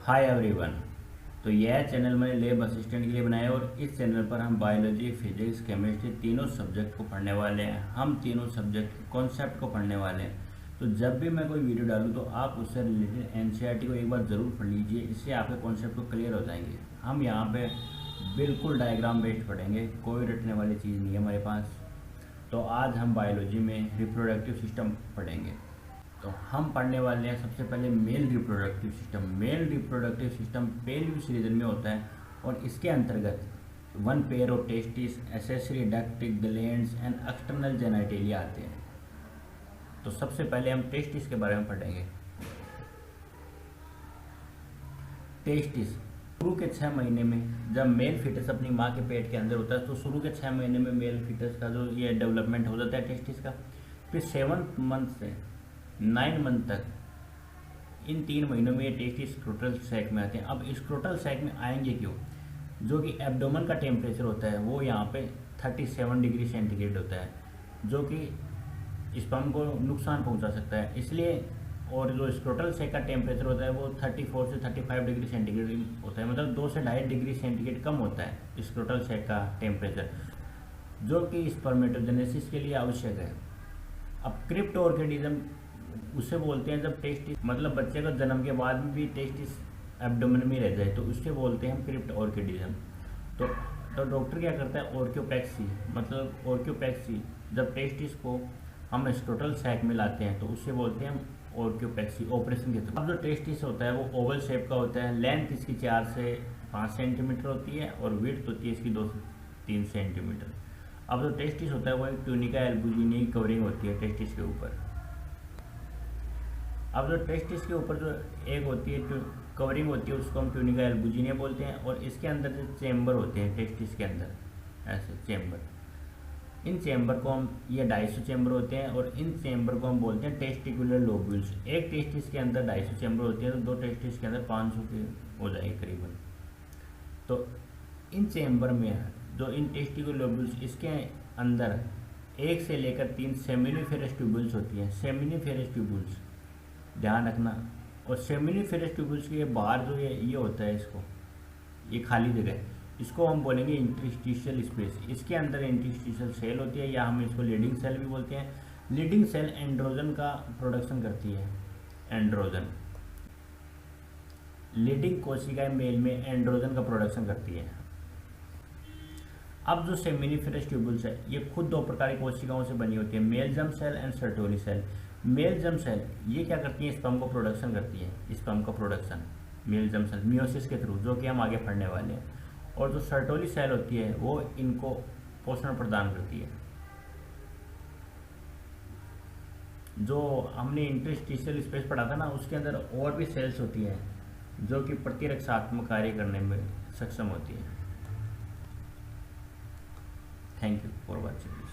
Hi everyone. तो यह channel मैंने लैब असिस्टेंट के लिए बनाया है और इस चैनल पर हम बायोलॉजी, फिजिक्स, केमिस्ट्री तीनों सब्जेक्ट को पढ़ने वाले हैं। हम तीनों सब्जेक्ट के कॉन्सेप्ट को पढ़ने वाले हैं। तो जब भी मैं कोई वीडियो डालूँ तो आप उससे रिलेटेड एनसीईआरटी को एक बार ज़रूर पढ़ लीजिए, इससे आपके कॉन्सेप्ट को क्लियर हो जाएंगे। हम यहाँ पे बिल्कुल डायग्राम बेस्ड पढ़ेंगे, कोई रटने वाली चीज़ नहीं है हमारे पास। तो आज हम बायोलॉजी में रिप्रोडक्टिव सिस्टम पढ़ेंगे। तो हम पढ़ने वाले हैं सबसे पहले male reproductive system. Male reproductive system pelvis region में होता है और इसके अंतर्गत one pair of testis, accessory duct, glands and external genitalia आते हैं। तो सबसे पहले हम टेस्टिस के बारे में पढ़ेंगे। टेस्टिस शुरू के 6 महीने में जब मेल फिटस अपनी माँ के पेट के अंदर होता है तो शुरू के 6 महीने में मेल फिटस का जो ये डेवलपमेंट हो जाता है टेस्टिस का। फिर 7 मंथ से 9 मंथ तक इन 3 महीनों में ये टेस्टिस स्क्रोटल सैक में आते हैं। अब स्क्रोटल सैक में आएंगे क्यों? जो कि एब्डोमेन का टेम्परेचर होता है वो यहाँ पे 37 डिग्री सेंटीग्रेड होता है, जो कि स्पर्म को नुकसान पहुँचा सकता है, इसलिए। और जो स्क्रोटल सैक का टेम्परेचर होता है वो 34 से 35 डिग्री सेंटीग्रेड होता है, मतलब 2 से 2.5 डिग्री सेंटीग्रेड कम होता है स्क्रोटल सैक का टेम्परेचर, जो कि स्पर्मेटोजेनेसिस के लिए आवश्यक है। अब क्रिप्ट ऑर्किडिज्म उसे बोलते हैं जब टेस्टिस, मतलब बच्चे का जन्म के बाद भी टेस्टिस एब्डोमेन में रह जाए तो उससे बोलते हैं हम क्रिप्ट ऑर्किडिज्म। तो डॉक्टर क्या करता है, ऑर्क्योपैक्सी, मतलब ऑर्क्योपैक्सी जब टेस्टिस को हम स्क्रोटल सैक में लाते हैं तो उससे बोलते हैं हम ऑर्क्योपैक्सी ऑपरेशन के थ्रू। अब जो टेस्टिस होता है वो ओवल शेप का होता है। लेंथ इसकी 4 से 5 सेंटीमीटर होती है और विड्थ होती है इसकी 2 से 3 सेंटीमीटर। अब जो टेस्टिस होता है वो एक ट्यूनिका एल्बुजिनी की कवरिंग होती है टेस्टिस के ऊपर। अब जो टेस्टिस के ऊपर जो एक होती है कवरिंग होती है उसको हम ट्यूनिका एल्बुजिनिया बोलते हैं, और इसके अंदर जो चेम्बर होते हैं टेस्टिस के अंदर, ऐसे चेम्बर, इन चेम्बर को हम, ये 250 चेम्बर होते हैं और इन चेम्बर को हम बोलते हैं टेस्टिकुलर लोब्यूल्स। एक टेस्टिस के अंदर 250 चेम्बर होते हैं तो 2 टेस्टिस के अंदर 500 के हो जाएंगे करीबन। तो इन चेम्बर में जो इन टेस्टिकुलर लोब्यूल्स, इसके अंदर 1 से लेकर 3 सेमिनिफेरस ट्यूबुल्स होती हैं। सेमिनिफेरस ट्यूबुल्स ध्यान रखना। और सेमिनिफेरस ट्यूबुल्स के बाहर जो ये होता है, इसको, ये खाली जगह, इसको हम बोलेंगे इंटरस्टिशियल स्पेस। इसके अंदर इंटरस्टिशियल सेल होती है, या हम इसको लीडिंग सेल भी बोलते हैं। लीडिंग सेल एंड्रोजन का प्रोडक्शन करती है। एंड्रोजन, लीडिंग कोशिकाएं मेल में एंड्रोजन का प्रोडक्शन करती है। अब जो सेमिनिफेरस ट्यूबुल्स है ये खुद 2 प्रकार की कोशिकाओं से बनी होती है, male germ cell and Sertoli cell. Male germ cell ये क्या करती है, स्पर्म को प्रोडक्शन करती है। स्पर्म का production male germ cell meiosis के थ्रू, जो कि हम आगे पढ़ने वाले हैं। और जो सर्टोली सेल होती है वो इनको पोषण प्रदान करती है। जो हमने इंटरस्टिशियल स्पेस पढ़ा था ना, उसके अंदर और भी सेल्स होती हैं जो कि प्रतिरक्षात्मक कार्य करने में सक्षम होती है। Thank you for watching.